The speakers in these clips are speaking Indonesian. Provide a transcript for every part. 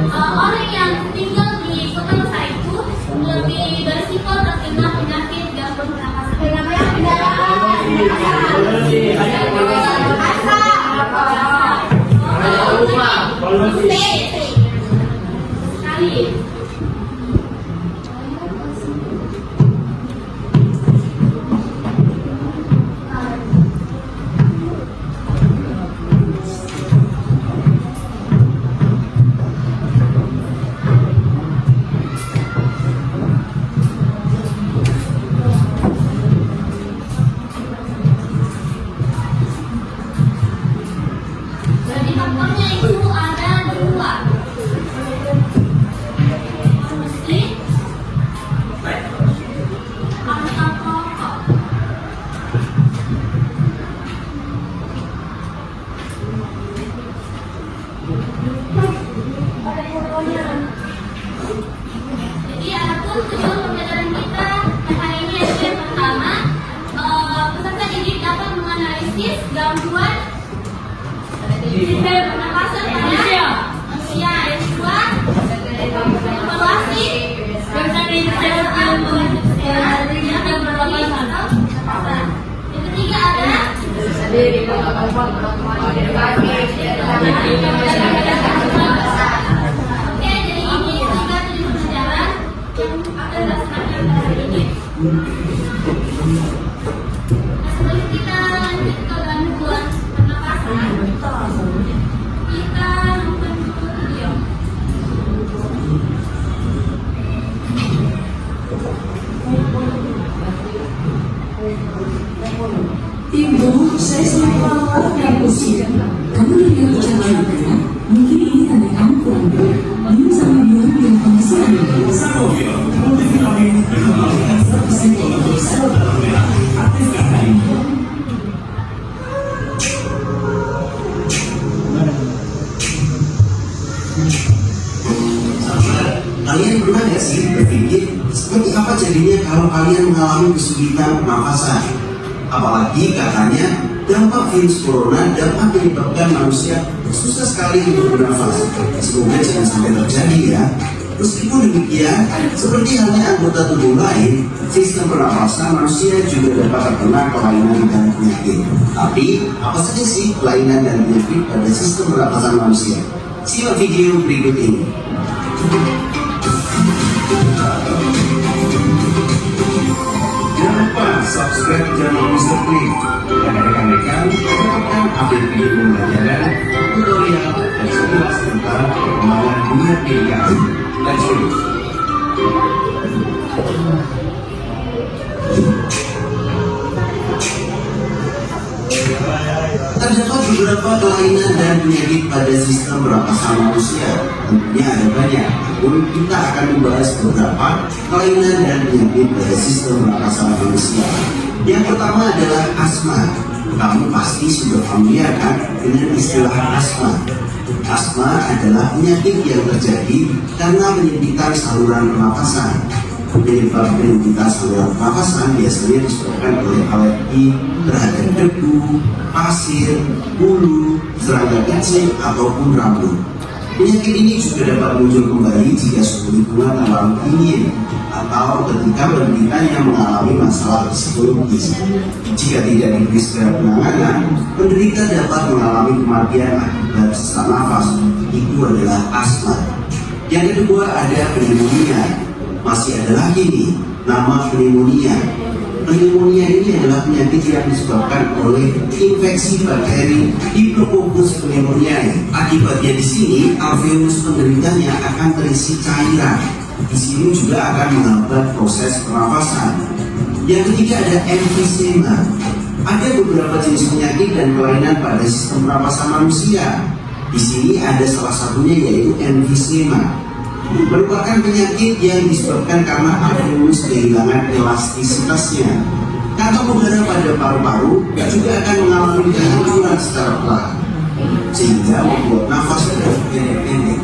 Orang yang tinggal di kota besar itu lebih berisiko terkena penyakit gangguan pernapasan. Gangguan sistem pernapasan pada manusia. Yang kedua, evaluasi yang ketiga ada oke, jadi ini tiga tujuan Sebelum kita lanjut ke gangguan pernapasan, kita nonton dulu video. Ibu, saya selama orang usia. Kamu lebih percaya juga? Mungkin ini ada campur. Minum sama bilang yang pengisian. Kalian pernah nggak sih berpikir seperti apa jadinya kalau kalian mengalami kesulitan pernafasan? Apalagi katanya dampak virus corona dapat menyebabkan manusia susah sekali untuk bernafas. Semoga jangan sampai terjadi ya. Meskipun demikian, seperti halnya anggota tubuh lain, sistem pernafasan manusia juga dapat terkena kelainan dan penyakit. Tapi, apa saja sih kelainan dan penyakit pada sistem pernafasan manusia? Simak video berikut ini. Jangan lupa subscribe channel Mr. Klik dan rekan-rekan dapatkan update video pembelajaran, tutorial, dan sekilas tentang perkembangan dunia pendidikan. Let's go. Terdapat beberapa kelainan dan penyakit pada sistem pernapasan manusia. Tentunya ada banyak, namun kita akan membahas beberapa kelainan dan penyakit pada sistem pernapasan manusia. Yang pertama adalah asma. Kamu pasti sudah familiar kan dengan istilah asma. Asma adalah penyakit yang terjadi karena penyempitan saluran pernapasan. Penyebab penyempitan saluran pernapasan biasanya disebabkan oleh alergi terhadap debu, pasir, bulu, serangga kecil, ataupun rambut. Penyakit ini juga dapat muncul kembali jika suhu lingkungan terlalu dingin atau ketika penderitanya mengalami masalah psikologis. Jika tidak diberi segera penanganan, penderita dapat mengalami kematian akibat sesak nafas. Itu adalah asma. Yang kedua ada pneumonia. Masih ada lagi nih, nama pneumonia. Pneumonia ini adalah penyakit yang disebabkan oleh infeksi bakteri Diplococcus pneumoniae. Akibatnya di sini alveolus penderitanya akan terisi cairan. Di sini juga akan menghambat proses pernafasan. Yang ketiga ada emfisema. Ada beberapa jenis penyakit dan kelainan pada sistem pernapasan manusia. Di sini ada salah satunya yaitu emfisema. Merupakan penyakit yang disebabkan karena alveolus kehilangan elastisitasnya. Kantong udara pada paru-paru juga akan mengalami gangguan secara perlahan, sehingga membuat nafas pendek-pendek.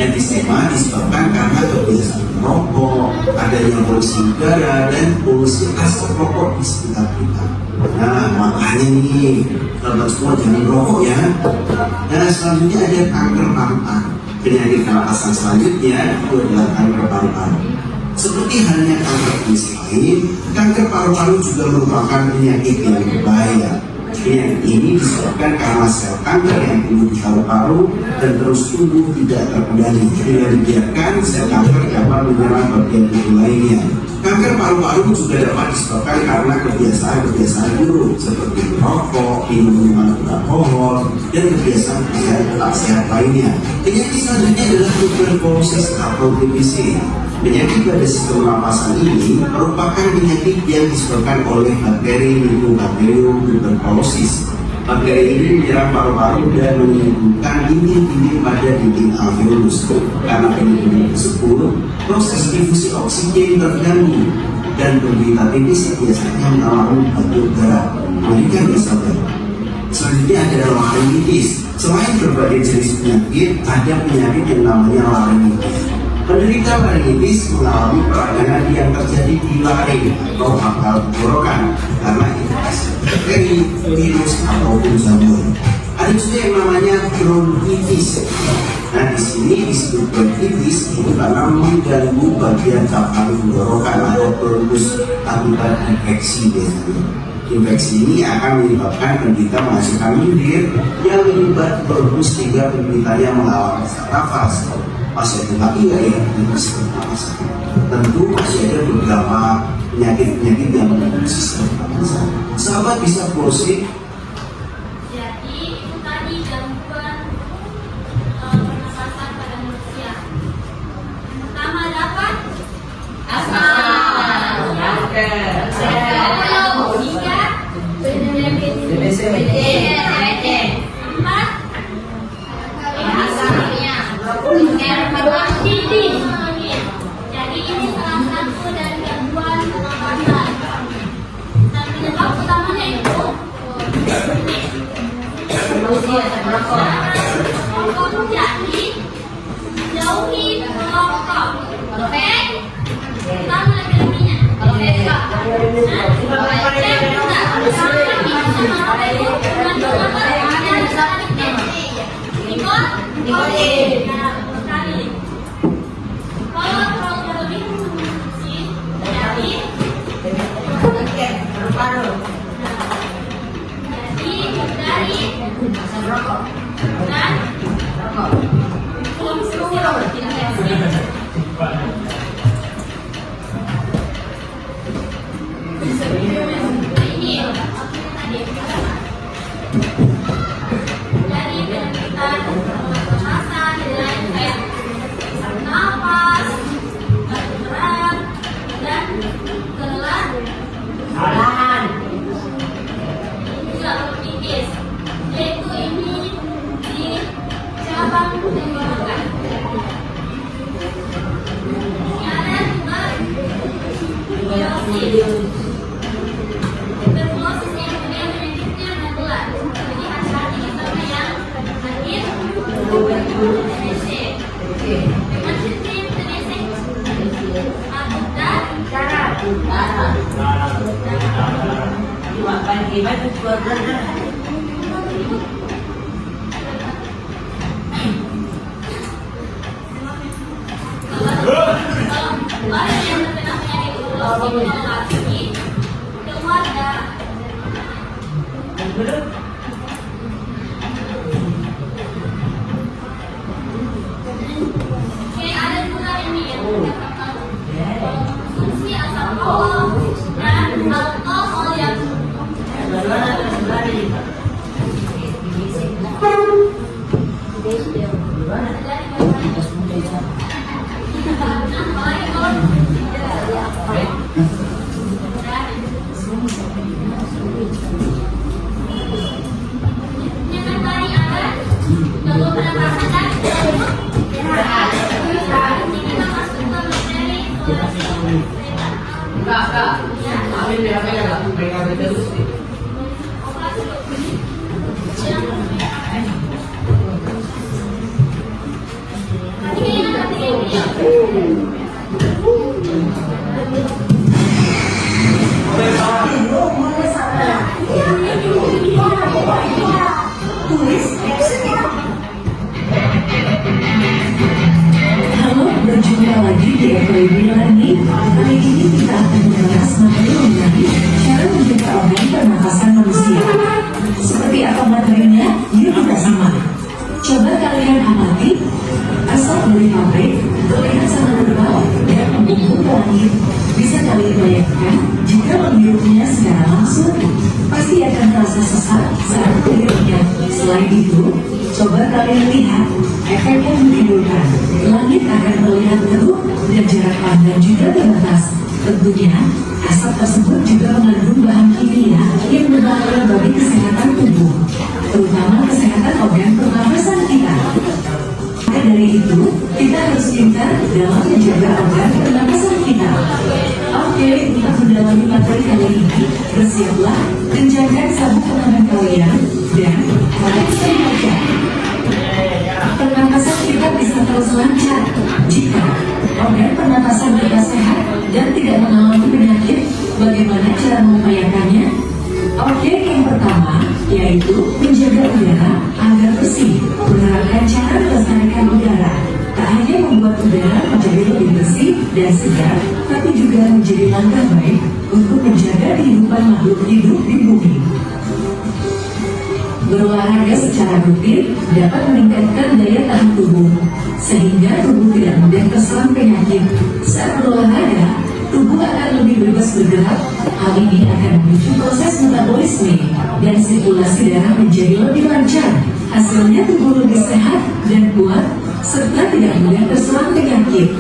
Emfisema disebabkan karena kebiasaan merokok, adanya polusi udara, dan polusi asap rokok di sekitar kita. Nah, makanya nih, sahabat semua jangan merokok ya. Dan selanjutnya ada kanker paru-paru. Penyakit pernapasan selanjutnya itu adalah kanker paru-paru. Seperti halnya kanker jenis lain, kanker paru-paru juga merupakan penyakit yang berbahaya. Penyakit ini disebabkan karena sel kanker yang tumbuh di paru-paru dan terus tumbuh tidak terkendali. Bila dibiarkan, sel kanker dapat menyerang bagian tubuh lainnya. Kanker paru-paru juga dapat disebabkan karena kebiasaan-kebiasaan buruk seperti merokok, minum minuman beralkohol, dan kebiasaan-kebiasaan tak sehat lainnya. Penyakit selanjutnya adalah tuberkulosis atau TBC. Penyakit pada sistem pernapasan ini merupakan penyakit yang disebabkan oleh bakteri Mycobacterium tuberculosis. Bakteri ini menyerang paru-paru dan menimbulkan dinding-dinding pada dinding alveolus. Karena dinding tersebut, proses difusi oksigen terganggu dan penderita TBC biasanya mengalami batuk udara. Mengerikan ya sahabat. Selanjutnya adalah laringitis. Selain berbagai jenis penyakit, ada penyakit yang namanya laringitis. Penderita laringitis mengalami peradangan yang terjadi di laring atau pangkal tenggorokan karena infeksi bakteri, virus, ataupun jamur. Ada juga yang namanya bronkitis. Nah, di sini disebut bronkitis itu karena mengganggu bagian cakar tenggorokan atau bronkus akibat infeksi biasanya. Infeksi ini akan menyebabkan penderita menghasilkan lendir yang menyumbat bronkus sehingga penderitanya mengalami sesak nafas. Masih ada lagi nggak ya yang disebut nafas? tentu masih ada beberapa penyakit-penyakit yang mengganggu sistem pernapasan. Sahabat bisa closing. Jadi itu tadi gangguan pernapasan pada manusia. Pertama dapat asma. Kalau tiga empat titik. Jadi ini salah satu dari gangguan pernapasan. Dan penyebab utamanya itu rokok. Jadi jauhi rokok. Oke? Sama laki-lakinya. Oke, Kak. Halo, berjumpa lagi di FWB Learning. Kali ini kita akan membahas materi mengenai cara menjaga organ pernapasan manusia. Seperti apa materinya? Yuk kita simak. Coba kalian amati, asap dari pabrik terlihat sangat tebal dan membungkuk ke langit. Bisa kalian bayangkan jika menghirupnya secara langsung, pasti akan terasa sesak saat menghirupnya. Selain itu, coba kalian lihat efek yang menimbulkan. Langit akan terlihat keruh dan jarak pandang juga terbatas. Tentunya, asap tersebut juga mengandung bahan kimia yang berbahaya bagi kesehatan tubuh, terutama kesehatan organ pernapasan kita. Maka dari itu, kita harus pintar dalam menjaga organ pernapasan kita. Oke, untuk mendalami materi kali ini, bersiaplah, kencangkan sabuk pengaman kalian, dan mari kita belajar. Pernapasan kita bisa terus lancar jika organ pernapasan kita sehat dan tidak mengalami penyakit. Bagaimana cara mengupayakannya? Oke, yang pertama yaitu menjaga udara agar bersih. Menerapkan cara melestarikan udara tak hanya membuat udara menjadi lebih bersih dan segar, tapi juga menjadi langkah baik untuk menjaga kehidupan makhluk hidup di bumi. Berolahraga secara rutin dapat meningkatkan daya tahan tubuh, sehingga tubuh tidak mudah terserang penyakit. Saat berolahraga, bergerak, hal ini akan memicu proses metabolisme dan sirkulasi darah menjadi lebih lancar. Hasilnya tubuh lebih sehat dan kuat, serta tidak mudah terserang penyakit.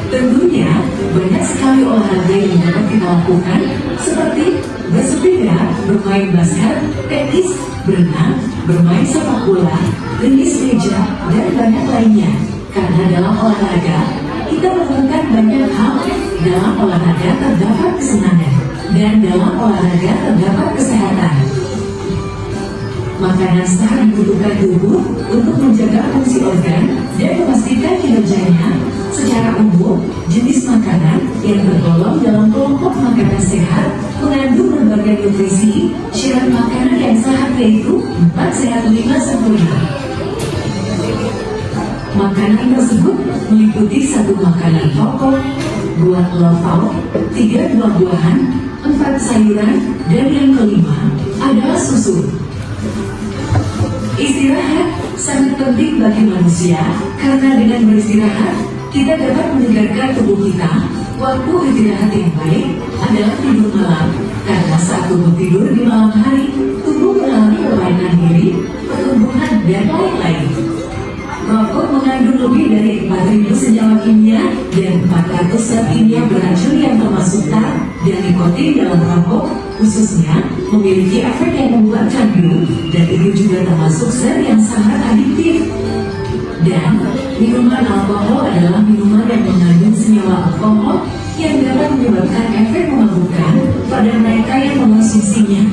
Tentunya, banyak sekali olahraga yang dapat kita lakukan, seperti bersepeda, bermain basket, tenis, berenang, bermain sepak bola, tenis meja, dan banyak lainnya. Karena dalam olahraga, kita menemukan banyak hal. Dalam olahraga terdapat kesenangan, dan dalam olahraga terdapat kesehatan. Makanan sah dibutuhkan tubuh untuk menjaga fungsi organ dan memastikan kinerjanya. Secara umum, jenis makanan yang tergolong dalam kelompok makanan sehat mengandung berbagai nutrisi. Syarat makanan yang sehat yaitu 4 sehat 5 sempurna. Makanan tersebut meliputi 1 makanan pokok, 2 lauk, 3 buah-buahan, 4 sayuran, dan yang kelima adalah susu. Istirahat sangat penting bagi manusia karena dengan beristirahat kita dapat menyegarkan tubuh kita. Waktu istirahat yang baik adalah tidur malam, karena saat tubuh tidur di malam hari, tubuh mengalami perbaikan diri, pertumbuhan, dan lain-lain. Rokok mengandung lebih dari 4.000 senyawa kimia dan 400 zat kimia beracun yang termasuk tar dan nikotin dalam rokok, khususnya memiliki efek yang membuat candu, dan itu juga termasuk zat yang sangat adiktif. Dan minuman alkohol adalah minuman yang mengandung senyawa alkohol yang dapat menyebabkan efek memabukkan pada mereka yang mengonsumsinya.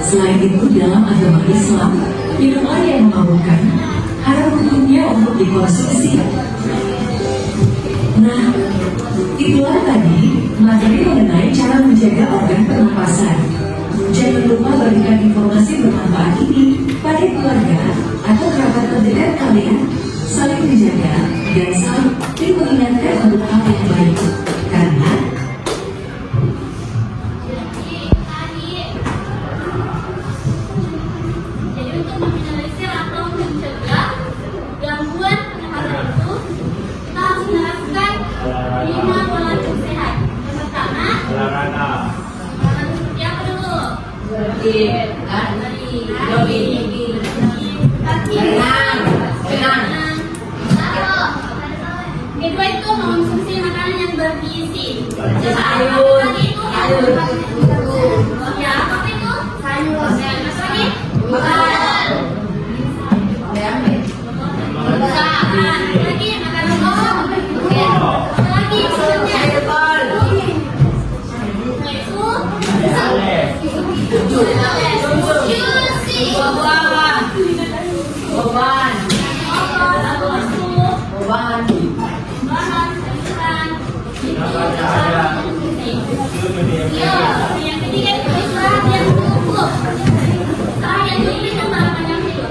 Selain itu, dalam agama Islam, minuman yang memabukkan haram hukumnya untuk dikonsumsi. Nah, itulah tadi materi mengenai cara menjaga organ pernapasan. Jangan lupa berikan informasi bermanfaat ini pada keluarga atau kerabat terdekat kalian. Saling menjaga dan saling mengingatkan untuk hal yang baik. Karena jadi untuk meminimalisir atau mencegah gangguan pernapasan itu, kita harus menerapkan 5 pola hidup sehat. Yang pertama, olahraga seperti apa dulu? Jogging, renang. Kedua itu mengonsumsi makanan yang bergizi. Sayur. Ya, apa itu? Sayur. Mas lagi? Bukan. Lagi makan buah. Lagi maksudnya. Yang ketiga itu istirahat yang cukup. Istirahat yang cukup itu berapa panjang tidur?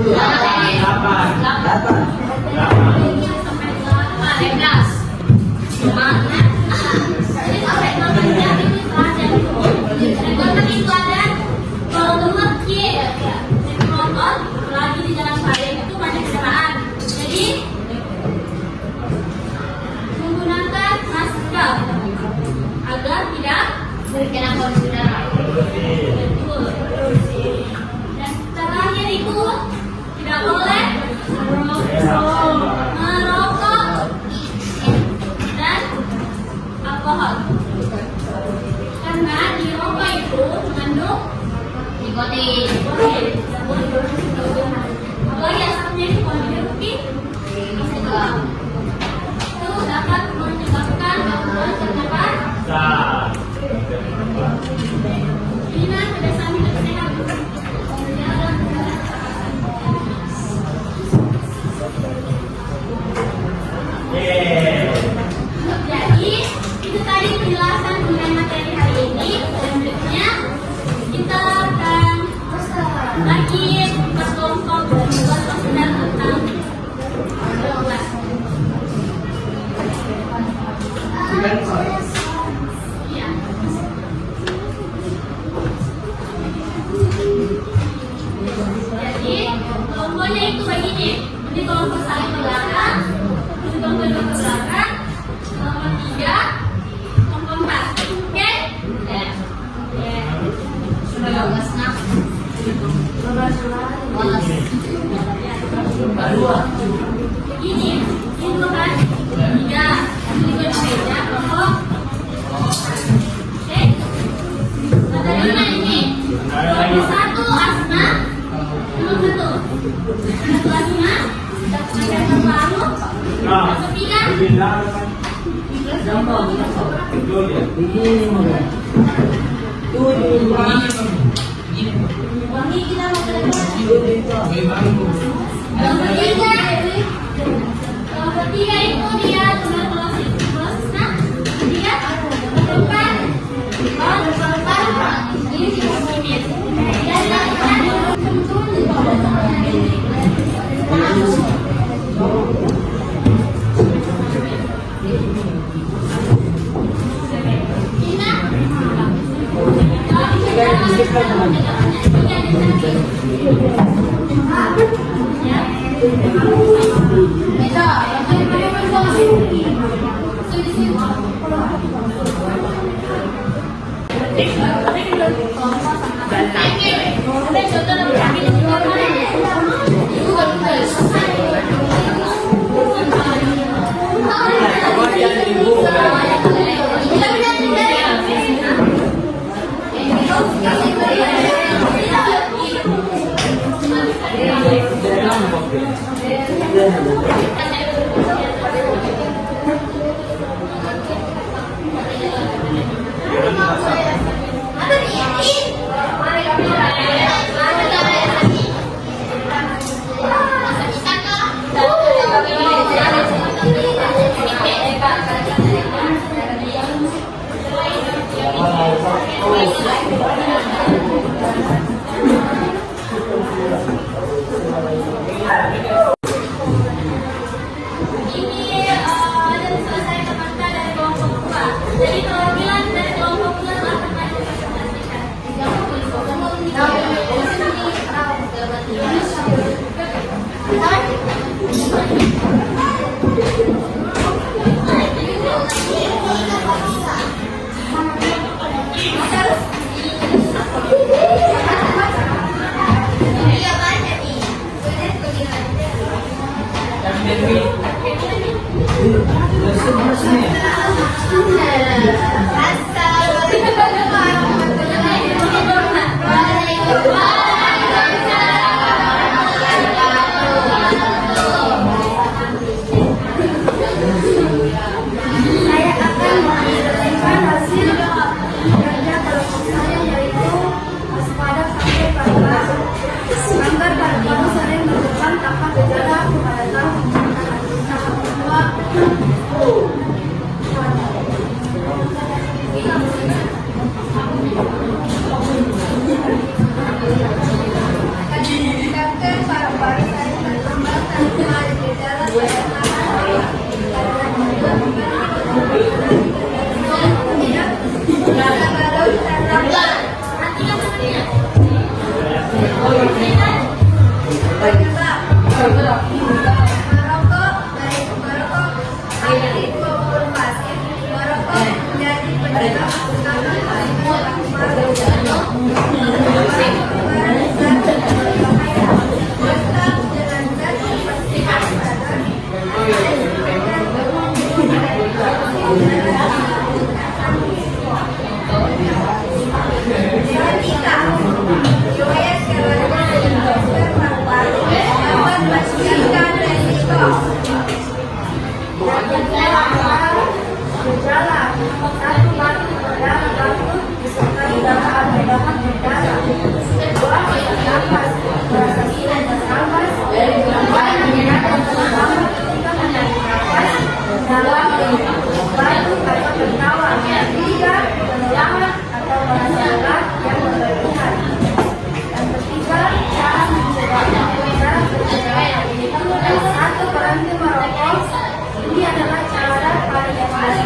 8. Semangat. Jadi sampai 8 jam itu istirahat yang cukup. Dan itu ada kalau tempat motor lagi di jalan raya itu banyak kendaraan. Jadi menggunakan masker agar tidak terkena polusi udara. Betul. Dan terakhir itu tidak boleh merokok dan alkohol. Karena di rokok itu mengandung nikotin. Apalagi asapnya itu kalau dihirupi itu dapat menyebabkan gangguan pernapasan. Lima, kebiasaan hidup sehat. Jadi itu tadi penjelasan mengenai materi hari ini. Selanjutnya kita akan lagi buat kelompok dan buat konsentrasi tentang ya. Jadi kelompoknya itu begini. Ini kelompok saling ke belakang, ini kelompok dua ke belakang, kelompok 3 Nomor 1 Asma. Nomor 1 Asma. Nomor 3 itu dia nomor Asma. Dia nomor 4. Ini si Muslimin.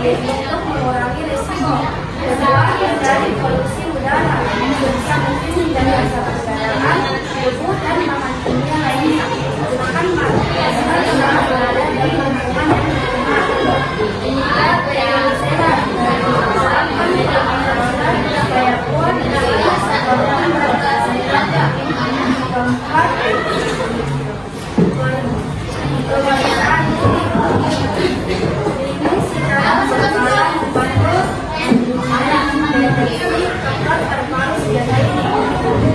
untuk mengurangi risiko. Kedua, hindari polusi udara yang bisa mungkin dari asap kendaraan, debu dan bahan kimia lainnya. Gunakan masker yang berada di lingkungan yang digunakan. Ketiga, gaya sehat dan melakukan perjalanan gaya kuat dan berorganisasi raja. Keempat, kebiasaan ini secara berkala membantu tempat terbaru senjata ini.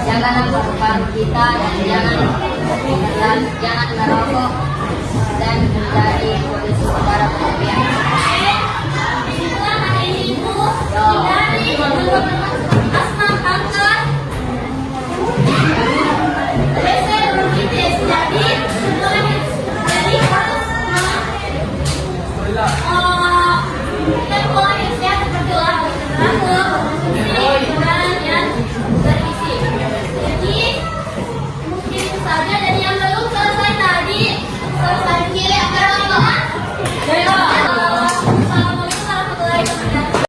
jangan lakukan kita dan jangan merokok